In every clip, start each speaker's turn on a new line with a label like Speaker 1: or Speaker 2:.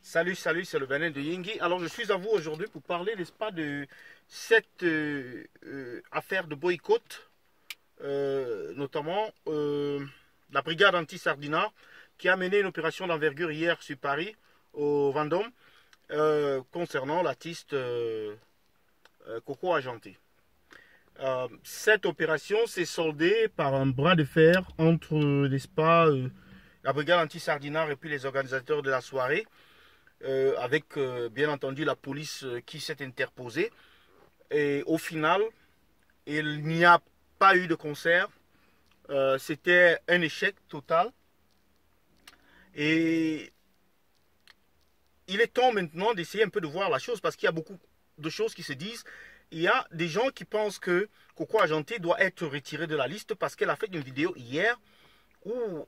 Speaker 1: Salut, salut, c'est le Bénin de Yingi. Alors, je suis à vous aujourd'hui pour parler, n'est-ce pas, de cette affaire de boycott, notamment la brigade anti-Sardina qui a mené une opération d'envergure hier sur Paris, au Vendôme, concernant l'artiste Coco Argenté. Cette opération s'est soldée par un bras de fer entre, n'est-ce pas, la brigade anti-Sardina et puis les organisateurs de la soirée. Avec bien entendu la police qui s'est interposée. Et au final, il n'y a pas eu de concert. C'était un échec total. Et il est temps maintenant d'essayer un peu de voir la chose parce qu'il y a beaucoup de choses qui se disent. Il y a des gens qui pensent que Coco Argenté doit être retirée de la liste parce qu'elle a fait une vidéo hier où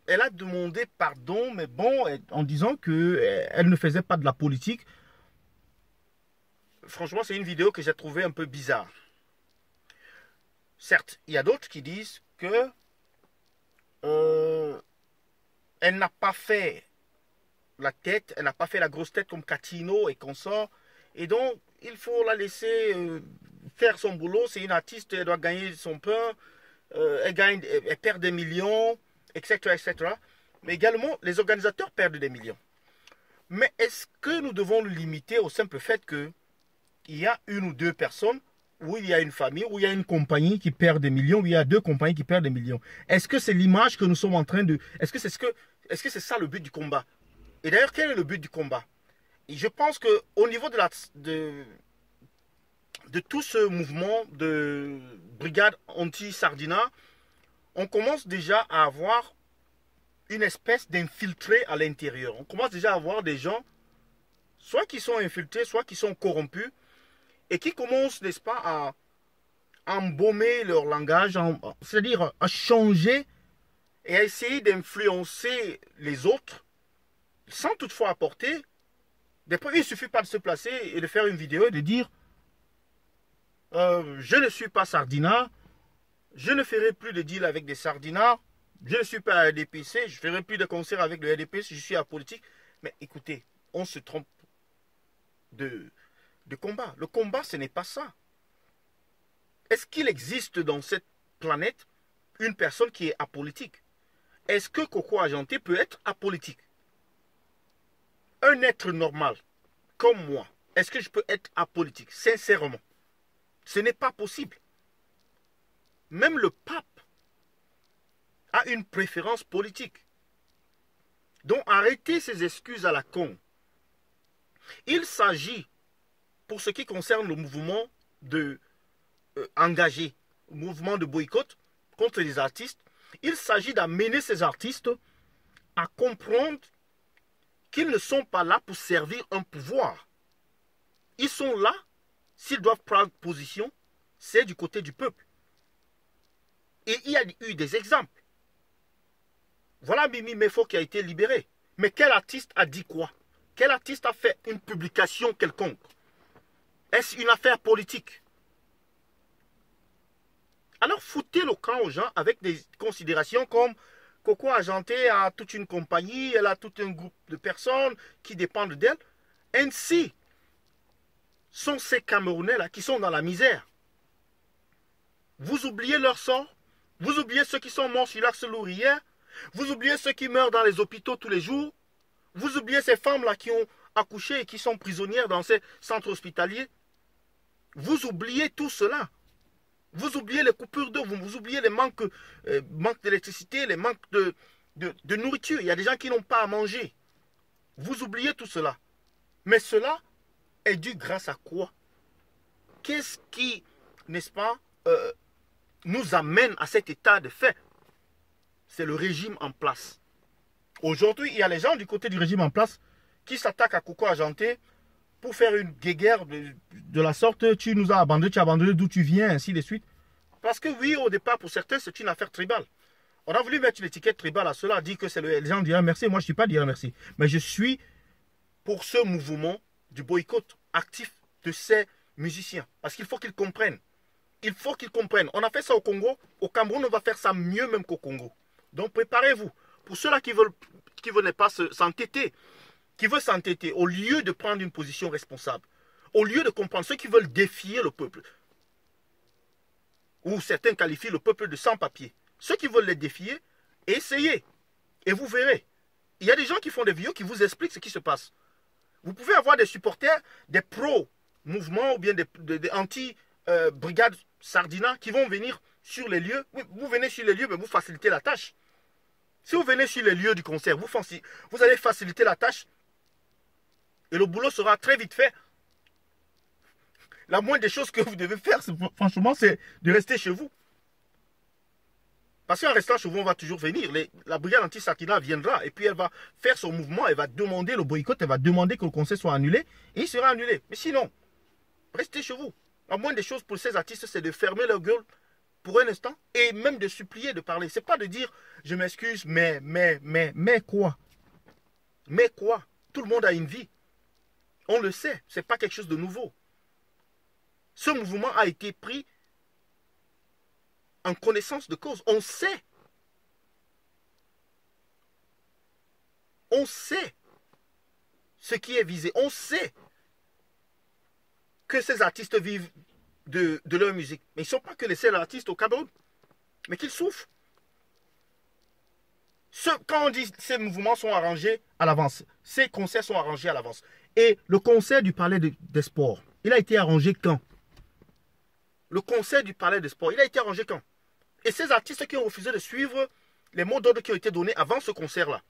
Speaker 1: elle a demandé pardon, mais bon, en disant qu'elle ne faisait pas de la politique. Franchement, c'est une vidéo que j'ai trouvée un peu bizarre. Certes, il y a d'autres qui disent que elle n'a pas fait la tête, elle n'a pas fait la grosse tête comme Catino et consorts. Et donc, il faut la laisser faire son boulot. C'est une artiste, elle doit gagner son pain. Elle perd des millions, etc., etc. Mais également, les organisateurs perdent des millions. Mais est-ce que nous devons le limiter au simple fait qu'il y a une ou deux personnes, où il y a une famille, où il y a une compagnie qui perd des millions, où il y a deux compagnies qui perdent des millions? Est-ce que c'est l'image que nous sommes en train de... Est-ce que c'est ça le but du combat? Et d'ailleurs, quel est le but du combat? Et je pense qu'au niveau de tout ce mouvement de brigade anti-Sardina, on commence déjà à avoir une espèce d'infiltré à l'intérieur. On commence déjà à avoir des gens, soit qui sont infiltrés, soit qui sont corrompus, et qui commencent, n'est-ce pas, à embaumer leur langage, c'est-à-dire à changer et à essayer d'influencer les autres, sans toutefois apporter des preuves. Il ne suffit pas de se placer et de faire une vidéo et de dire je ne suis pas Sardina, je ne ferai plus de deal avec des Sardinas. Je ne suis pas à RDPC. Je ne ferai plus de concerts avec le RDP si je suis à politique. Mais écoutez, on se trompe de combat. Le combat, ce n'est pas ça. Est-ce qu'il existe dans cette planète une personne qui est apolitique? Est-ce que Coco Argenté peut être apolitique? Un être normal, comme moi, est-ce que je peux être apolitique? Sincèrement, ce n'est pas possible. Même le pape a une préférence politique. Donc arrêtez ces excuses à la con. Il s'agit, pour ce qui concerne le mouvement engagé, le mouvement de boycott contre les artistes, il s'agit d'amener ces artistes à comprendre qu'ils ne sont pas là pour servir un pouvoir. Ils sont là, s'ils doivent prendre position, c'est du côté du peuple. Et il y a eu des exemples. Voilà Mimi Mefo qui a été libéré. Mais quel artiste a dit quoi? Quel artiste a fait une publication quelconque? Est-ce une affaire politique? Alors foutez le camp aux gens avec des considérations comme Coco Argenté a toute une compagnie, elle a tout un groupe de personnes qui dépendent d'elle. Ainsi sont ces Camerounais-là qui sont dans la misère. Vous oubliez leur sort? Vous oubliez ceux qui sont morts sur l'axe lourd hier? Vous oubliez ceux qui meurent dans les hôpitaux tous les jours? Vous oubliez ces femmes-là qui ont accouché et qui sont prisonnières dans ces centres hospitaliers? Vous oubliez tout cela. Vous oubliez les coupures d'eau, vous oubliez les manques d'électricité, les manques de nourriture. Il y a des gens qui n'ont pas à manger. Vous oubliez tout cela. Mais cela est dû grâce à quoi? Qu'est-ce qui, n'est-ce pas, nous amène à cet état de fait? C'est le régime en place. Aujourd'hui, il y a les gens du côté du régime en place qui s'attaquent à Coco Argenté pour faire une guéguerre de la sorte. Tu nous as abandonné, tu as abandonné d'où tu viens, ainsi de suite. Parce que oui, au départ, pour certains, c'est une affaire tribale. On a voulu mettre une étiquette tribale à cela, dire que c'est les gens diront merci. Moi, je ne suis pas dire merci. Mais je suis pour ce mouvement du boycott actif de ces musiciens. Parce qu'il faut qu'ils comprennent. Il faut qu'ils comprennent. On a fait ça au Congo. Au Cameroun, on va faire ça mieux même qu'au Congo. Donc préparez-vous. Pour ceux-là qui veulent pas s'entêter qui veut s'entêter, au lieu de prendre une position responsable, au lieu de comprendre ceux qui veulent défier le peuple, ou certains qualifient le peuple de sans-papiers, ceux qui veulent les défier, essayez, et vous verrez. Il y a des gens qui font des vidéos qui vous expliquent ce qui se passe. Vous pouvez avoir des supporters, des pro-mouvements ou bien des anti-brigades Sardina qui vont venir sur les lieux. Oui, vous venez sur les lieux, mais vous facilitez la tâche. Si vous venez sur les lieux du concert, vous allez faciliter la tâche et le boulot sera très vite fait. La moindre des choses que vous devez faire, franchement, c'est de rester chez vous. Parce qu'en restant chez vous, on va toujours venir. La brigade anti-Sardina viendra et puis elle va faire son mouvement, elle va demander le boycott, elle va demander que le concert soit annulé et il sera annulé. Mais sinon, restez chez vous. La moindre des choses pour ces artistes, c'est de fermer leur gueule pour un instant et même de supplier de parler. C'est pas de dire je m'excuse, mais quoi? Mais quoi? Tout le monde a une vie. On le sait, c'est pas quelque chose de nouveau. Ce mouvement a été pris en connaissance de cause. On sait. On sait ce qui est visé. On sait que ces artistes vivent de leur musique. Mais ils ne sont pas que les seuls artistes au Cameroun. Mais qu'ils souffrent. Quand on dit que ces mouvements sont arrangés à l'avance, ces concerts sont arrangés à l'avance. Et le concert du Palais des Sports, il a été arrangé quand? Le concert du Palais des Sports, il a été arrangé quand? Et ces artistes qui ont refusé de suivre les mots d'ordre qui ont été donnés avant ce concert-là,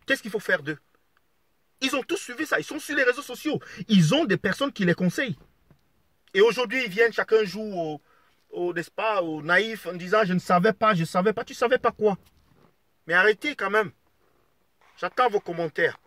Speaker 1: qu'est-ce qu'il faut faire d'eux? Ils ont tous suivi ça, ils sont sur les réseaux sociaux. Ils ont des personnes qui les conseillent. Et aujourd'hui, ils viennent, chacun joue n'est-ce pas, au naïf en disant je ne savais pas, tu ne savais pas quoi? Mais arrêtez quand même. J'attends vos commentaires.